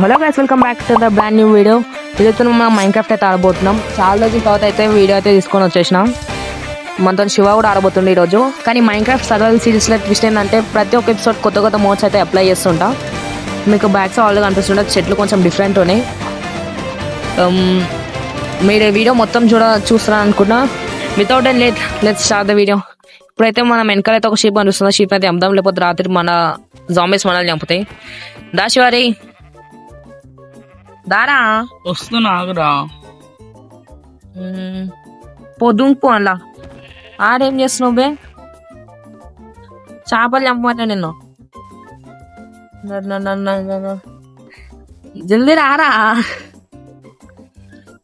Hello guys, welcome back to the brand new video. ఇదైతే మనం Minecraft అయితే ఆడబోతున్నాం. చాలా రోజుల తర్వాత అయితే వీడియో అయితే తీసుకొని వచ్చేసినాం. మనతో శివ కూడా ఆడబోతుంది ఈరోజు. కానీ మైన్క్రాఫ్ట్ సర్వైవల్ సిరీస్లో ట్విస్ట్ ఏంటంటే ప్రతి ఒక్క ఎపిసోడ్ కొత్త కొత్త మోడ్స్ అయితే అప్లై చేస్తుంటా. మీకు బ్యాక్స్ ఆల్రెడీ కనిపిస్తుంటే చెట్లు కొంచెం డిఫరెంట్ ఉన్నాయి. మీరు వీడియో మొత్తం చూస్తారని అనుకున్నా. Without and let's start the video. ఇప్పుడైతే మనం వెనకాలైతే ఒక షీప్ అనిపిస్తుంది. షీప్ అయితే అమ్దాం, లేకపోతే రాత్రి మన జాంబీస్ మనల్ని చంపుతాయి. దా శివారి దారా వస్తున్నా ఆగురా. పొద్దుంపు అలా ఆడేం చేస్తున్నావు బే? చేపలు చంపమంటే నిన్ను. జల్దీ రారా.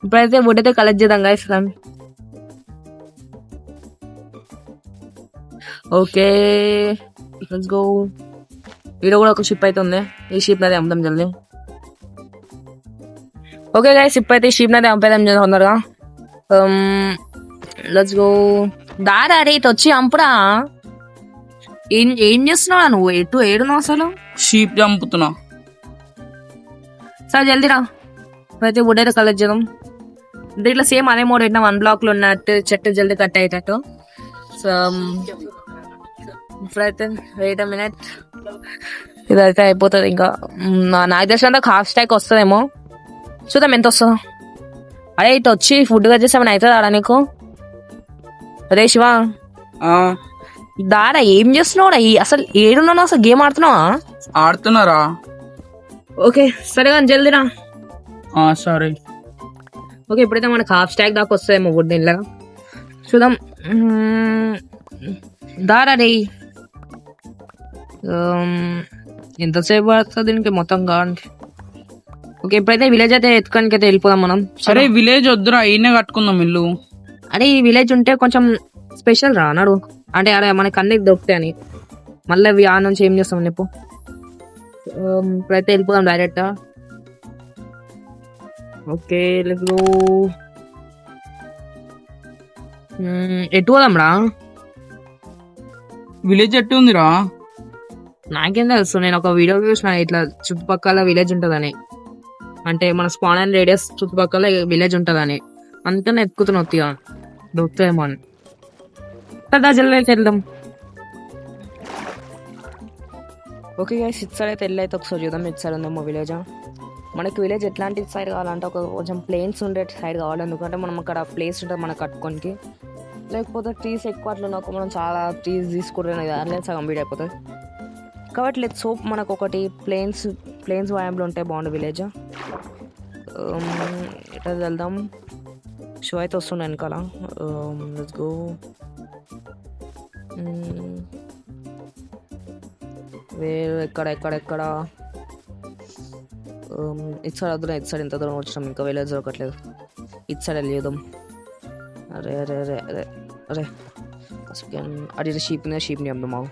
ఇప్పుడైతే వుడ్ అయితే కలెక్ట్ చేద్దాం గైస్. Okay let's go. ఈడ కూడా ఒక షిప్ అయితే ఉంది. ఈ షిప్ అయితే అమ్ముదాం జల్దీ. ఓకే గైస్, ఇప్పుడైతే ఈ షిప్ అయితే అమ్మేద్దాం తొందరగా. Let's go. దారా రే ఇటు వచ్చి అమ్ముడా. ఏం చేస్తున్నావు నువ్వు? ఏడున్నావు అసలు? షీప్ చంపుతున్నా. సరే జల్దీ రా. ఇప్పుడైతే వుడ్ అయితే కలెక్ట్ చేద్దాం. దీంట్లో సేమ్ అదే మోడ్ పెట్టినా 1 block లో ఉన్నట్టు చెట్టు జల్దీ కట్ అయ్యేటట్టు. సో ఇప్పుడైతే వెయిట్ మినిట్, ఇదైతే అయిపోతుంది. ఇంకా నాకు తెలిసినంత హాఫ్ స్టాక్ వస్తుందేమో, చూద్దాం ఎంత వస్తుందో. అరే ఇటు వచ్చి ఫుడ్ వచ్చేసామని అవుతుంది ఆడ నీకు. అరే శివ దారా ఏం చేస్తున్నావు? అసలు ఏడున్నావు? అసలు గేమ్ ఆడుతున్నావా? ఆడుతున్నారా? ఓకే సరే కానీ జల్దీరా. సరే ఓకే ఇప్పుడైతే మనకు హాఫ్ స్టాక్ దాకా వస్తుందేమో వుడ్ ఇలా చూద్దాం. దారా రే. ఎంతసేపు పడుతుంది దీనికి మొత్తం కావాలి. ఓకే ఇప్పుడైతే విలేజ్ అయితే ఎత్తుకోనికి అయితే వెళ్ళిపోదాం మనం. సరే విలేజ్ వద్దురా, ఈయనే కట్టుకుందాం ఇల్లు. అరే ఈ విలేజ్ ఉంటే కొంచెం స్పెషల్ రా అన్నాడు. అంటే అరే మనకి అన్ని దొరుకుతాయి అని. మళ్ళీ ఆ నుంచి ఏం చేస్తాం చెప్పు. ఇప్పుడైతే వెళ్ళిపోదాం డైరెక్ట్. Okay let's go. ఎటు పోదాం రా? విలేజ్ ఎట్టు ఉందిరా? నాకేం తెలుసు, నేను ఒక వీడియో చూసిన ఇట్లా చుట్టుపక్కల విలేజ్ ఉంటుందని. అంటే మన స్పాన్ అండ్ రేడియస్ చుట్టుపక్కల విలేజ్ ఉంటుందని. అందుకని ఎత్తుకుతున్నా వత్తిగా దొరుకుతాయేమో అని. కదా జల్దీ వెళ్దాం. ఓకే గైస్, ఇటు సైడ్ అయితే వెళ్ళి అయితే ఒకసారి చూద్దాం. ఇటు సైడ్ ఉందేమో విలేజ్. మనకి విలేజ్ ఎట్లాంటి సైడ్ కావాలంటే ఒక కొంచెం ప్లేన్స్ ఉండే సైడ్ కావాలి. ఎందుకంటే మనం అక్కడ ప్లేస్ ఉంటుంది మనకు కట్టుకోనికి. లేకపోతే ట్రీస్ ఎక్కువ అట్లా నాకు మనం చాలా ట్రీస్ తీసుకుంటే దానిలో సగం వీడ్ అయిపోతుంది. కాబట్టి లేదు సోప్ మనకు ఒకటి ప్లేన్స్ వాయంలో ఉంటే బాగుండు విలేజ్. ఇట్లా వెళ్దాం. షో అయితే వస్తుండే వెనకాల. Let's go. ఎక్కడ ఇటు సైడ్ వద్దురా. ఇటు సైడ్ ఎంత దూరం వచ్చినాం ఇంకా విలేజ్ దొరకట్లేదు. ఇటు సైడ్ వెళ్ళేద్దాం. అరే అరే అరే అరే అరే అది షీప్ని అమ్దాం మాకు.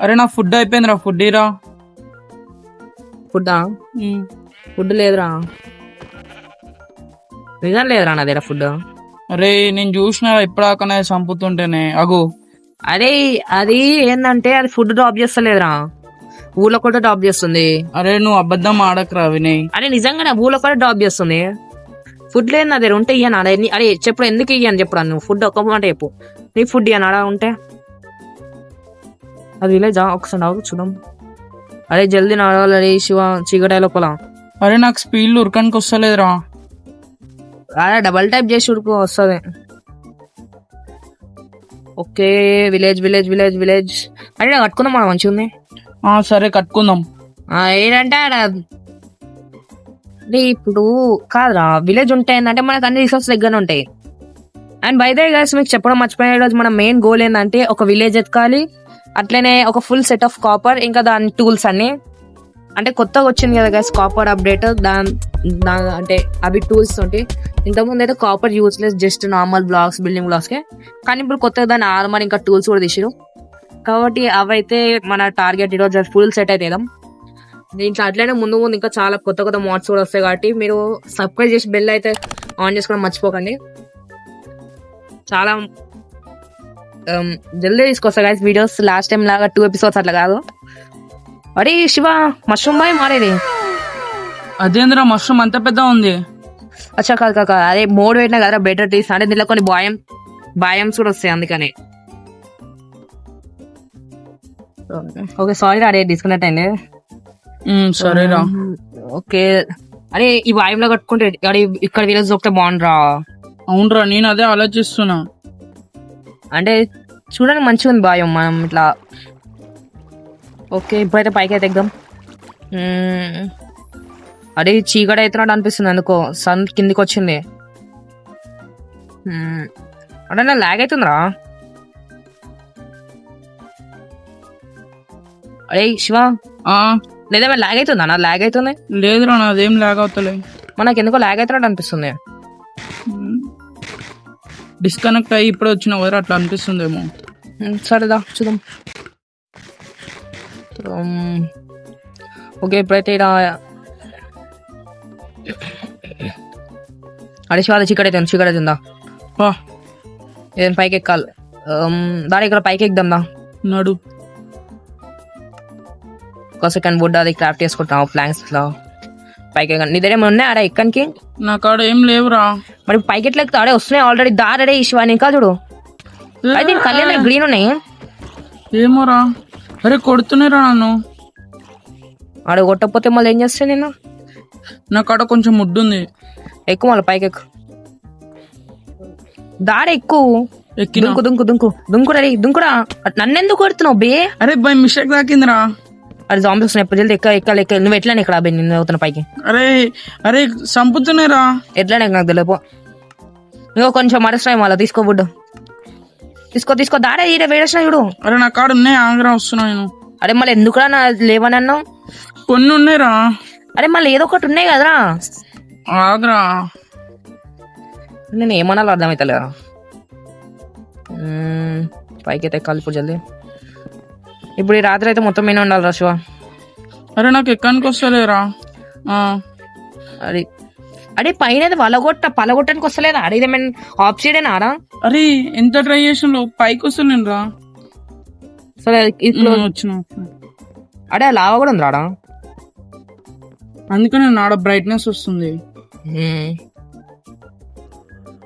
అరే నా ఫుడ్ అయిపోయిందిరా, ఫుడ్ ఇరా. ఫుడ్ లేదురా. నిజం లేదురా నా దగ్గర ఫుడ్. అరే నేను చూసిన ఇప్పటిదాకానే చంపుతుంటేనే అగు. అరే అది ఏంటంటే అది ఫుడ్ డ్రాప్ చేస్తలేదురా, ఊళ్ళో కూడా డ్రాప్ చేస్తుంది. అరే నువ్వు అబద్ధం ఆడకరా వినయ్. అరే నిజంగానే ఊళ్ళో కూడా డ్రాప్ చేస్తుంది. ఫుడ్ లేదు నా దగ్గర. ఉంటే ఇయ్యాను. అరే చెప్పు ఎందుకు ఇయ్యాను చెప్పు. నువ్వు ఫుడ్ ఒక్క మాట చెప్పు. నీ ఫుడ్ ఇయ్యాను ఆడ ఉంటే. అది విలేజా? ఒకసారి నాకు చూద్దాం. అరే జల్దీ నడవాలి శివ, చీకటి లోపల. అరే నాకు స్పీడ్ ఉరకానికి వస్తలేదురా. అరే డబల్ టైప్ చేసి ఉరుకు వస్తుంది. Okay village village village village. అరే కట్టుకుందాం మనం, మంచిగా ఉంది. సరే కట్టుకుందాం. ఏంటంటే ఇప్పుడు కాదురా, విలేజ్ ఉంటే ఏంటంటే మనకు అన్ని రిసోర్స్ దగ్గర ఉంటాయి. And by the way guys మీకు చెప్పడం మర్చిపోయిన రోజు మన మెయిన్ గోల్ ఏంటంటే ఒక విలేజ్ ఎత్తుకాలి, అట్లనే ఒక ఫుల్ సెట్ ఆఫ్ కాపర్, ఇంకా దాని టూల్స్ అన్ని. అంటే కొత్తగా వచ్చింది కదా గైస్ కాపర్ అప్డేట్. దాని అంటే అవి టూల్స్ తోటి. ఇంతకుముందు అయితే copper useless, just normal blocks, building బ్లాక్స్కే. కానీ ఇప్పుడు కొత్తగా దాని ఆర్మర్ ఇంకా టూల్స్ కూడా తీసిరు. కాబట్టి అవైతే మన టార్గెట్ ఈరోజు ఫుల్ సెట్ అయితే వేద్దాం. దీంట్లో అట్లనే ముందు ఇంకా చాలా కొత్త కొత్త మోడ్స్ కూడా వస్తాయి. కాబట్టి మీరు సబ్స్క్రైబ్ చేసి బెల్ అయితే ఆన్ చేసుకోవడం మర్చిపోకండి. చాలా జల్దీ తీసుకొస్తా గైస్ వీడియోస్. లాస్ట్ టైం లాగా 2 episodes అట్లా కాదు, అరే శివ మష్రూమ్ బాయ్ మారేది. అదేంద్రా మష్రూమ్ అంత పెద్ద ఉంది. అచ్చా కాదు కాక అదే మోడ్ పెట్టినా కదా బెటర్ తీసి అంటే దీనిలో కొన్ని బాయమ్స్ కూడా వస్తాయి అందుకని. ఓకే సారీ అడే డిస్కనెక్ట్ అయింది. సరేరా. ఓకే అరే ఈ వాయుంలో కట్టుకుంటే అరే ఇక్కడ విలేజ్ ఒకటే బాగుండ్రా. అవునరా నేను అదే ఆలోచిస్తున్నా. అంటే చూడండి మంచిగా ఉంది బాయం మనం ఇట్లా. ఓకే ఇప్పుడైతే పైకి అయితే ఎగ్దాం. అరే చీకటి అవుతున్నాడు అనిపిస్తుంది ఎందుకో సన్ కిందికి వచ్చింది. అంటే నా లాగ్ అవుతుందిరా. అరే శివ లేదా మరి లాగ్ అవుతుందా? నా లాగ్ అవుతుంది. లేదురా నాదేం లాగ్ అవుతలే. మనకు ఎందుకో లాగ్ అవుతున్నట్టు అనిపిస్తుంది. డిస్కనెక్ట్ అయ్యి ఇప్పుడు వచ్చిన కదా అట్లా అనిపిస్తుందేమో. సరేదా చూద్దాం. ఓకే ఇప్పుడైతే ఇలా అడే శివ చీకటి అవుతుందా? ఏదైనా పైకి ఎక్కాలి. దాని ఇక్కడ పైకి ఎక్కుదాం దా నడు. ఒక సెకండ్ వుడ్ అది క్రాఫ్ట్ చేసుకుంటాం ప్లాంక్స్ లో పైకి. నీ దగ్గర ఏమైనా ఉన్నాయి ఆడ ఎక్కడికి? నా కాడ ఏం లేవురా. మరి పైకి ఎట్లా ఎక్కుతా? ఆడే వస్తున్నాయి ఆల్రెడీ. దారే శివ ఇంకా చూడు అయితే కళ్యాణ గ్రీన్ ఉన్నాయి. ఏమోరా. అరే కొడుతున్నారా నన్ను. ఆడ కొట్టకపోతే మళ్ళీ ఏం చేస్తా నేను? నా కాడ కొంచెం ముడ్డు ఉంది. ఎక్కువ మళ్ళీ పైకి ఎక్కు. దారి ఎక్కువ. దుంకు దుంకు దుంకు దుంకురా దుంకురా. నన్నెందుకు కొడుతున్నావు బే? అరే బై మిస్టేక్ తాకిందిరా. అది జాంబీస్ వస్తున్నాయి. ఎప్పుడు జల్ది ఎక్కాలి. నువ్వు ఎట్లా ఇక్కడ నేను అవుతున్నా పైకి. అరే అరే చంపుతున్నారా. ఎట్లా నాకు తెలియపో. ఇంకో కొంచెం మరస్తున్నాయి మళ్ళీ. తీసుకో బుడ్డు తీసుకో. దారే ఈడ వేడేసిన చూడు. అరే నా కాడ ఉన్నాయి ఆంగ్రా వస్తున్నా నేను. అరే మళ్ళీ ఎందుకురా నా లేవని అన్నావు? కొన్ని ఉన్నాయిరా. అరే మళ్ళీ ఏదో ఒకటి ఉన్నాయి కదరా. ఆగ్రా నేను ఏమన్నా అర్థమవుతలేదా? పైకి అయితే ఎక్కాలి ఇప్పుడు జల్దీ. ఇప్పుడు ఈ రాత్రి అయితే మొత్తం మీద ఉండాలి రా శివ. అరే నాకు ఎక్కడానికి వస్తలేరా. అరే పైన పలగొట్టడానికి వస్తలేదా? అరే ఇదేమైనా ఆప్షిడేనా రా? అరే ఎంత ట్రై చేసిన పైకి వస్తలేను రా. సరే వచ్చిన. అడే లావా కూడా ఉంది రాడా. అందుకనే నాడ బ్రైట్నెస్ వస్తుంది.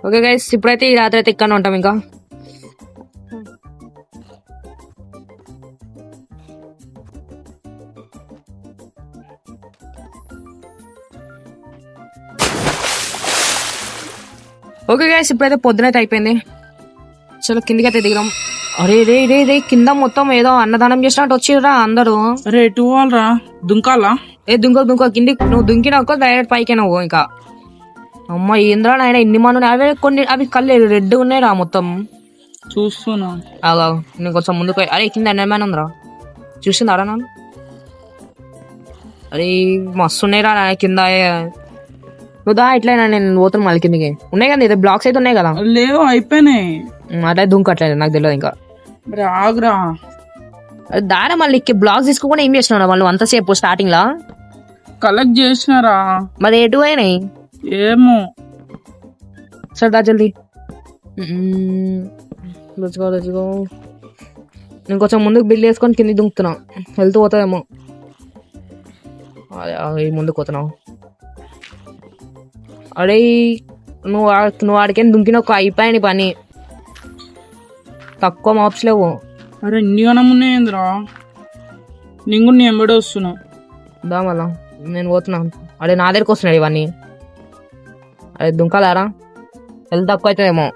ఓకే గైస్ ఇప్పుడైతే ఈ రాత్రి అయితే ఇక్కడ ఉంటాం ఇంకా. ఓకే గైస్ ఇప్పుడైతే పొద్దునైతే అయిపోయింది. చలో కిందికి అయితే దిగుదాం. అరే రే కింద మొత్తం ఏదో అన్నదానం చేసినట్టు వచ్చిర్రా అందరూ. అరే ఎటు వాళ్ళరా? దుంకాలా? దుంకో కిందికి. నువ్వు దుంకినాకో డైరెక్ట్ పైకే నువ్వు ఇంకా. అమ్మ ఏంద్రా నాయన ఇన్ని మనం అవే కొన్ని అవి కళ్ళు రెడ్ ఉన్నాయి రా మొత్తం. చూస్తున్నా. అలా నేను కొంచెం ముందుకు. అరే కింద ఎన్నమైన ఉందిరా చూసింది ఆడా నన్ను. అరే మస్తు ఉన్నాయి రా కింద. నువ్వు దా ఎట్లయినా నేను పోతాను మళ్ళీ కిందికి. ఉన్నాయి కదా ఇది బ్లాక్స్ అయితే ఉన్నాయి కదా. లేవు అయిపోయినాయి. అట్లా దుంకట్లేదు నాకు తెలియదు ఇంకా. ఆగ్రా దారా మళ్ళీ బ్లాక్స్ తీసుకోకుండా ఏం చేసినా వాళ్ళు అంతసేపు స్టార్టింగ్ లా కలెక్ట్ చేసినారా. మరి ఎటు అయినాయి ఏమో. సరే దా జల్దీ. నేను కొంచెం ముందుకు బిల్డ్ చేసుకొని కింది దుంకుతున్నా. వెళ్తూ పోతాయేమో. అదే ముందుకు పోతున్నావు. అడే నువ్వు ఆడికైనా దుంకిన ఒక అయిపోయాని పని. తక్కువ మాప్స్ లేవు. అరే ఇన్నిగానం ఉన్నాయిందిరా. నేను కూడా నీ ఎంబడే వస్తున్నా. దా మళ్ళా నేను పోతున్నా. అడే నా దగ్గరకు వస్తున్నాడు ఇవన్నీ. అదే దుంకాలారా. హెల్త్ తక్కువ అవుతుందేమో.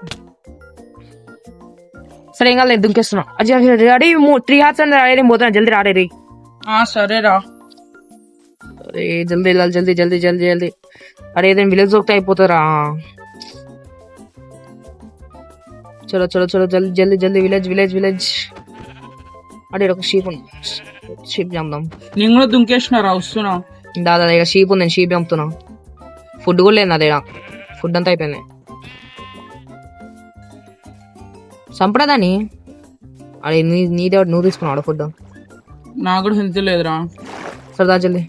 సరే ఏం కాదు దుంకేస్తున్నా. అడే 3 hours అండి. అడే నేను పోతున్నా జల్దీ రాడే రే. సరేరా. అరే జల్దీ వెళ్ళాలి జల్దీ. అరే ఏదైనా విలేజ్ ఒకటి అయిపోతారా. చలో జల్దీ విలేజ్. అడే ఒక షీప్ ఉంది. షీప్ చంపుదాం. నేను కూడా దుంకేసినారా వస్తున్నా. దాదా దగ్గర షీప్ ఉంది. షీప్ చంపుతున్నా. ఫుడ్ కూడా లేదు నా దగ్గర. ఫుడ్ అంతా అయిపోయింది. చంపడదాని. అడే నీ దేవుడు నువ్వు తీసుకున్నాడు ఫుడ్. నాకు కూడా హెల్త్ లేదురా. సరదా జల్దీ.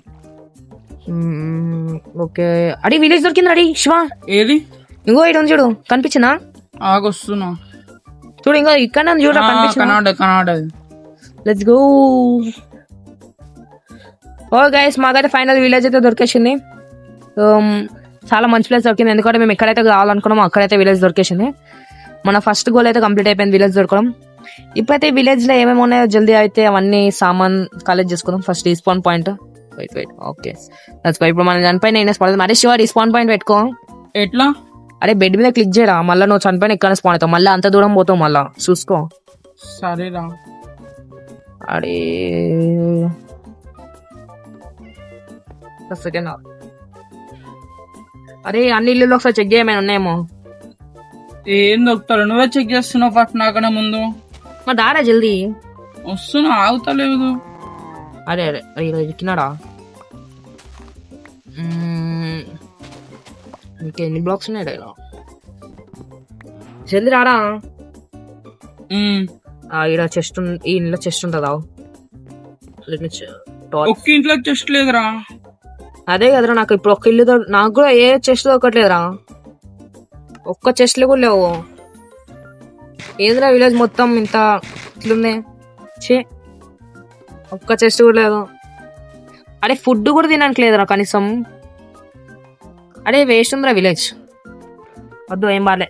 ఓకే అడే విలేజ్ దొరికింది. అడే శివ ఏది? ఇంకో ఇటు ఉంది చూడు కనిపించిందా? ఆగొస్తున్నా చూడు ఇంకా ఇక్కడ చూడ కనిపించింది. కనాడ. Let's go. ఓ గైస్ మాకైతే ఫైనల్ విలేజ్ అయితే దొరికేసింది. చాలా మంచి ప్లేస్ దొరికింది, ఎందుకంటే మేము ఎక్కడైతే కావాలనుకున్నామో అక్కడైతే విలేజ్ దొరికేసింది. మన ఫస్ట్ గోల్ అయితే కంప్లీట్ అయిపోయింది, విలేజ్ దొరకడం. ఇప్పుడైతే విలేజ్ లో ఏమేమి ఉన్నాయో జల్దీ అయితే అవన్నీ సామాన్ కలెక్ట్ చేసుకుందాం. First respawn point. Wait okay, ఇప్పుడు మనం చనిపోయిన పడుతుంది. అరే షూర్ రిస్పాన్ పాయింట్ పెట్టుకో. ఎట్లా? అరే బెడ్ మీద క్లిక్ చేయరా, మళ్ళీ నువ్వు చనిపోయిన ఎక్కడ స్పాన్ అవుతావు, మళ్ళీ అంత దూరం పోతావు, మళ్ళా చూసుకో. సరేరా. అరే సెకండ్. అరే అన్ని ఇల్లు ఒకసారి చెక్ చేయమని ఉన్నాయేమో. ఏం దొరుకుతారు? నువ్వే చెక్ చేస్తున్నావు ఫస్ట్ నాకన్నా ముందు. మా దారా జల్దీ వస్తున్నా, ఆగుతలేదు. అరే అరే ఈరోజు ఎక్కినాడా? ఇంకెన్ని బ్లాక్స్ ఉన్నాయి ఇలా? జల్దీ రారా. ఈడ చెస్ట్, ఈ ఇంట్లో చెస్ట్ ఉంటుందా? ఒక్క ఇంట్లో చెస్ట్ లేదురా. అదే కదరా, నాకు ఇప్పుడు ఒక్క ఇల్లు నాకు కూడా ఏ చెస్ట్ దొరకట్లేదురా, ఒక్క చెస్ట్లు కూడా లేవు. ఏంద్రా విలేజ్ మొత్తం ఇంత ఇట్లుంది, ఒక్క చెస్ట్ కూడా లేదు. అరే ఫుడ్ కూడా తినట్లేదురా కనీసం. అరే వేస్ట్ ఉందిరా విలేజ్, వద్దు ఏం బాలే.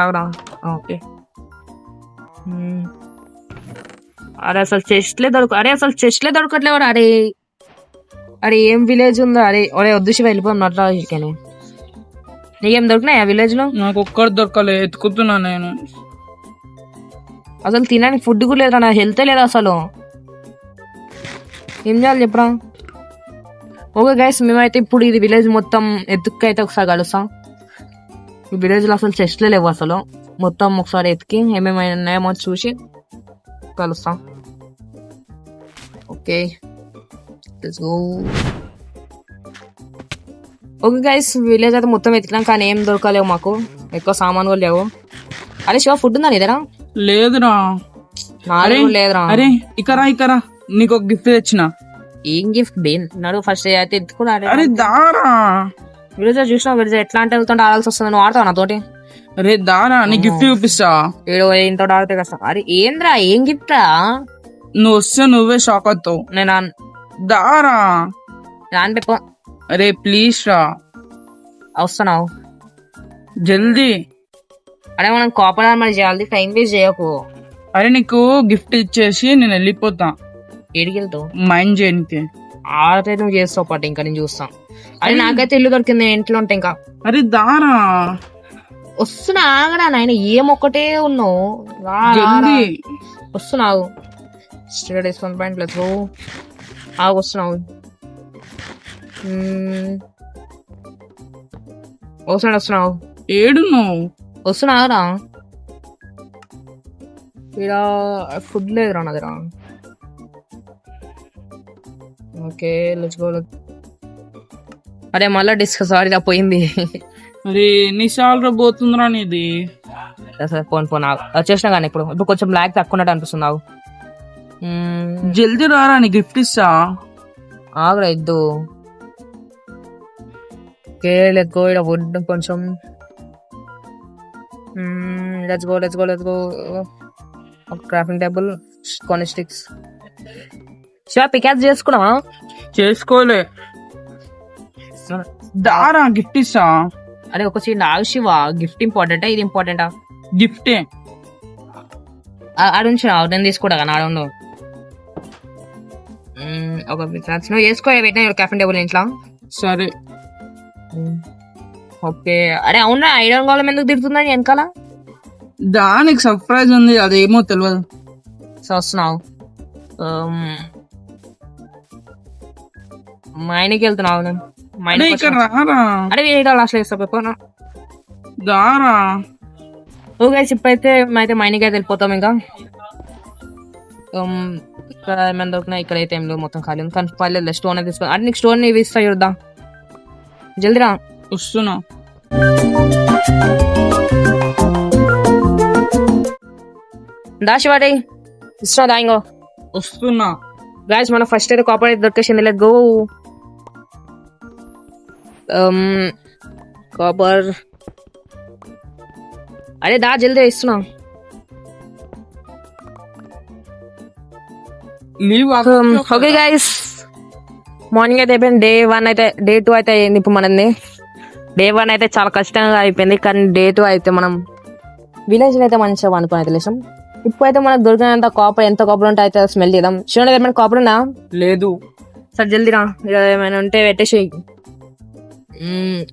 అవునా ఓకే. అరే అసలు చెస్ట్లే దొరకట్లేవు. అరే అరే ఏం విలేజ్ ఉందో. అరే ఒరే వద్దు శివ వెళ్ళిపోయి అట్లా. నీకేం దొరికినాయా విలేజ్ లో? నాకు ఒక్కటి దొరకలే, ఎత్తుకుతున్నా నేను. అసలు తినడానికి ఫుడ్ కూడా లేదా, నా హెల్తే లేదు అసలు. ఏం చేయాలి చెప్పరా? ఓకే గైస్, మేమైతే ఇప్పుడు ఇది విలేజ్ మొత్తం ఎత్తుకైతే ఒకసారి కలుస్తాం. ఈ విలేజ్ లో అసలు చెస్ట్లే లేవు అసలు, మొత్తం ఒకసారి ఎత్తుకి ఏమేమి ఉన్నాయేమో చూసి కలుస్తాం. Okay let's go. Okay guys, village అయితే మొత్తం ఎత్తినాం కానీ ఏం దొరకలేవు మాకు, ఎక్కువ సామాన్ కూడా లేవు. అరే శివ ఫుడ్ ఉందా నీదరా? లేదురా. లేదురా. అరే ఇకరా నీకు ఒక గిఫ్ట్ తెచ్చిన. ఏం గిఫ్ట్ బేన్ నడు ఫస్ట్ అయితే ఎత్తుకున్నా. అరే దారా, విలేజ్ చూసినా విలేజ్ ఎట్లా అంటే వెళ్తుంటే ఆడాల్సి వస్తుంది. నువ్వు ఆడతావు నాతోటి? అరే దారా, నీ గిఫ్ట్ చూపిస్తా. ఏడో ఇంతో ఆడితే కదా. అరే ఏంద్రా, ఏం గిఫ్ట్ రా? నువ్వు వస్తే నువ్వే షాక్ అవుతావు. నేను దారా రాని పెప్ప. అరే ప్లీజ్ రా. వస్తున్నావు జల్దీ. అరే మనం కాపర్ ఆర్మర్ చేయాలి, టైం వేస్ట్ చేయకు. అరే నీకు గిఫ్ట్ ఇచ్చేసి నేను వెళ్ళిపోతా. ఏడికి వెళ్తావు? మైండ్ చేయనికి. ఆడితే నువ్వు చేస్తావు పాటు, ఇంకా నేను చూస్తాను. అరే నాకైతే ఇల్లు దొరికింది, ఇంట్లో ఉంటా ఇంకా. అరే దారా వస్తున్నా ఆగడా నాయన, ఏమొక్కటే ఉన్నావు. వస్తున్నావు వస్తున్నావు వస్తున్నావు ఏడు నువ్వు వస్తున్నావురా. ఇక్కడ ఫుడ్ లేదురా నా దగ్గర. Okay let's go. అరే మళ్ళా డిస్కస్ ఆడిగా పోయింది. అరే ఎన్నిసార్లు పోతుందిరా నీది? సరే ఫోన్ వచ్చేసినా కానీ ఇప్పుడు కొంచెం బ్లాక్ తక్కువ ఉన్నట్టు అనిపిస్తుంది. నాకు జల్దీ రారా, నీ గిఫ్ట్ ఇస్తా. ఆగరా ఇద్దు. Okay let's go. ఇక్కడ వుడ్ కొంచెం. Let's go. ఒక క్రాఫ్టింగ్ టేబుల్, కొన్ని స్టిక్స్. శివ పికాస్ చేసుకున్నావా? చేసుకోలే. దారా గిఫ్ట్ ఇస్తా. అరే ఒక సీన్ ఆగు శివ, గిఫ్ట్ ఇంపార్టెంటా ఇది ఇంపార్టెంటా? గిఫ్టే. ఆడుంచి నేను తీసుకోడా కానీ ఆడు. ఒక నువ్వు చేసుకో, పెట్టినా క్రాఫ్టింగ్ టేబుల్ ఇంట్లో. సరే ఓకే. అరే అవునా, ఐరన్ గోళం ఎందుకు తిరుగుతుందని వెనకాల? దానికి సర్ప్రైజ్ ఉంది, అదేమో తెలియదు. వస్తున్నావు మా ఆయనకి వెళ్తున్నావు. నేను అరే వీడియో లాస్ట్ లో ఇస్తా పెప్పనా. దారా ఓకే ఇప్పుడైతే అయితే మా ఆయనకి అయితే వెళ్ళిపోతాం. ఇంకా ఇక్కడ ఏమైనా దొరికినా, ఇక్కడైతే ఏం లేవు, మొత్తం ఖాళీ ఉంది. కానీ పర్లేదు, స్టోన్ అయితే తీసుకో. అరే నీకు స్టోన్ ఇవి ఇస్తా చూద్దాం, జల్దీ రా. వస్తున్నా. దాశివాడి ఇస్తున్నా దాయింగో. వస్తున్నా గాయస్, మన ఫస్ట్ అయితే కాపర్ అయితే దొరికేసింది. Let's go. కాపర్. అరే దా జల్దీ ఇస్తున్నా. లీవ్ ఓకే గైస్, మార్నింగ్ అయితే అయిపోయింది. డే 2 అయితే అయింది ఇప్పుడు మనది. డే 1 అయితే చాలా కష్టంగా అయిపోయింది, కానీ డే 2 అయితే మనం విలేజ్ అయితే మంచిగా అనుకుని అయితే లేసాం. ఇప్పుడైతే మనకు దొరికినంత కాపర్, ఎంత కాపర్ ఉంటే అయితే స్మెల్ చేద్దాం. చూడండి ఏమైనా కాపర్ ఉన్నా లేదు. సార్ జల్దీ రా, ఇక ఏమైనా ఉంటే పెట్టేసి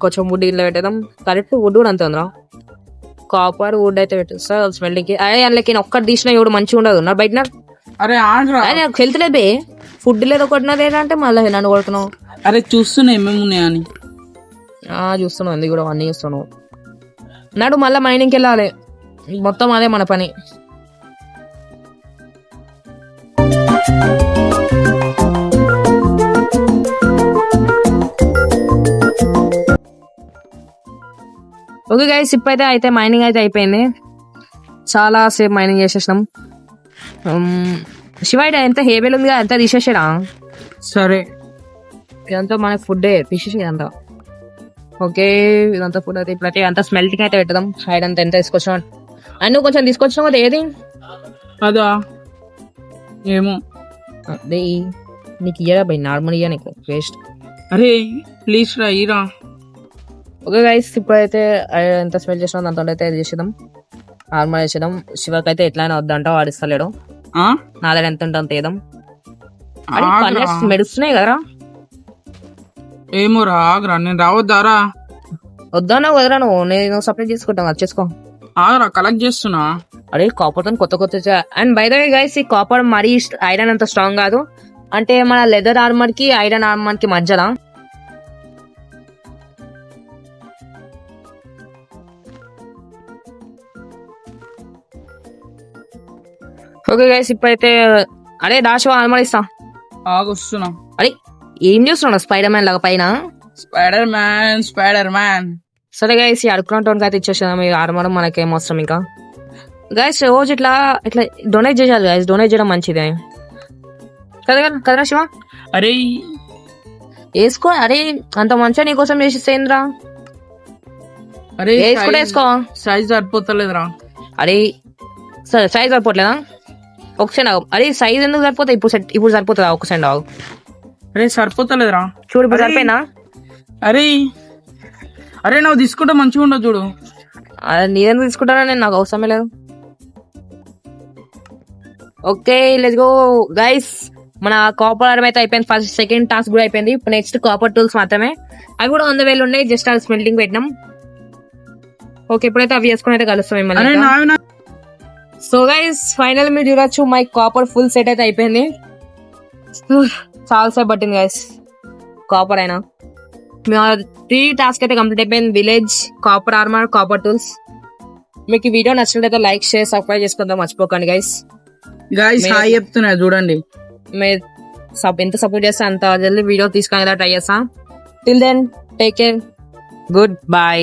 కొంచెం వుడ్ ఇట్లా పెట్టేద్దాం. కరెక్ట్ వుడ్ కూడా అంతే ఉందిరా, కాపర్ వుడ్ అయితే పెట్టేస్తా స్మెల్కి. అదే అందులోకి ఒక్కటి తీసినా ఎవడు మంచిగా ఉండదు నా బయట. అరే ఆడరా, నాకు హెల్త్ లేదు బే, ఫుడ్ లేదు ఒకటినది ఏంటంటే మళ్ళీ నన్ను కొడుతున్నావు. అరే చూస్తున్నా ఏమేమి ఉన్నాయని. చూస్తున్నావు, ఎందుకు కూడా అన్నీ చూస్తున్నావు. నాడు మళ్ళీ మైనింగ్కి వెళ్ళాలి, మొత్తం అదే మన పని. ఓకే గైస్, ఇప్పుడైతే అయితే మైనింగ్ అయితే అయిపోయింది. చాలా సేపు మైనింగ్ చేసేసినాం. శివాయిడ ఎంత హేబెల్ ఉంది, అంతా తీసేసాడా. సరే ఇదంతా మనకి ఫుడ్ తీసేసి ఇదంతా. ఓకే, ఇదంతా ఫుడ్ అయితే ఇప్పుడైతే అంతా స్మెల్టింగ్ అయితే పెట్టదాం. హైడ్ అంతా ఎంత తీసుకొచ్చినా అన్నీ కొంచెం తీసుకొచ్చినావు కదా. ఏది అదా ఏమో, అదే నీకు ఇయ్యరా బై, నార్మల్ ఇయ్యా నీకు వేస్ట్. అరే ప్లీజ్ రా ఇరా. ఓకే గైస్, ఇప్పుడైతే ఎంత స్మెల్ చేసినా దాంతో అయితే చేసేద్దాం, నార్మల్ చేసేద్దాం. శివకి అయితే ఎట్లయినా వద్దంట, వాడిస్తలేడు. నా దగ్గర ఎంత ఉంటుంది తీద్దాం. మెడుస్తున్నాయి కదరా. ఏమో రాగరా, నేను రావద్దారా. వద్దానా వదరా, నేను సపరేట్ చేసుకుంటాను, అది చేసుకో. ఆగరా, కలెక్ట్ చేస్తున్నా. అరే కాపర్ తో కొత్త and by the way guys, ఈ కాపర్ మరీ ఐరన్ అంత స్ట్రాంగ్ కాదు, అంటే మన లెదర్ ఆర్మర్ కి ఐరన్ ఆర్మర్ కి మధ్యలో. ఓకే గైస్, ఇప్పుడైతే అరే దాశ ఆర్మర్ ఇస్తా. ఆగొస్తున్నా. అరే ఏం చేస్తున్నాడు స్పైడర్ మ్యాన్ లాగా పైన. Spider man. సరే గైస్, ఈ అడుక్కున్నటువంటి అయితే ఇచ్చేసాం ఈ ఆర్మర్, మనకేం అవసరం ఇంకా. గైస్ రోజు ఇట్లా ఇట్లా డొనేట్ చేయాలి గైస్, డొనేట్ చేయడం మంచిదే కదా కదరా శివ. అరే వేసుకో, అరే అంత మంచిగా నీకోసం చేసిస్తేంద్రా. అరే వేసుకో, సైజ్ సరిపోతలేదురా. అరే సరే సైజ్ సరిపోవట్లేదా, ఒక సెండ్ ఆగు. అరే సైజ్ ఎందుకు సరిపోతాయి, ఇప్పుడు సరిపోతుందా, ఒక సెండ్ ఆగు. అరే సరిపోతలేదురా, చూడు ఇప్పుడు సరిపోయినా. అరే అరే నువ్వు తీసుకుంటే మంచిగా ఉండదు చూడు. నీదెందుకు తీసుకుంటానా, నేను నాకు అవసరమే లేదు. ఓకే లెట్స్ గో గైస్, మన కాపర్ ఆర్మ్ అయితే అయిపోయింది. ఫస్ట్ సెకండ్ టాస్క్ కూడా అయిపోయింది. ఇప్పుడు నెక్స్ట్ కాపర్ టూల్స్ మాత్రమే, అవి కూడా 100 వేలు ఉన్నాయి. జస్ట్ అది స్మెల్టింగ్ పెట్టినాం. ఓకే, ఇప్పుడైతే అవి వేసుకుని అయితే కలుస్తాం మిమ్మల్ని. సో గైస్, ఫైనల్ మీరు చూడొచ్చు, మై కాపర్ ఫుల్ సెట్ అయితే అయిపోయింది. చాలా సేపు పట్టింది గైస్ కాపర్ అయినా. 3 టాస్క్ అయితే కంప్లీట్ అయిపోయింది, village, copper armour, copper tools. మీకు ఈ వీడియో నచ్చినట్లయితే లైక్, షేర్, సబ్స్క్రైబ్ చేసుకుందాం మర్చిపోకండి గైస్. హాయ్ చెప్తున్నా చూడండి, మీరు ఎంత సపోర్ట్ చేస్తే అంత జల్దీ వీడియో తీసుకునేలా ట్రై చేస్తా. Till then take care, good by.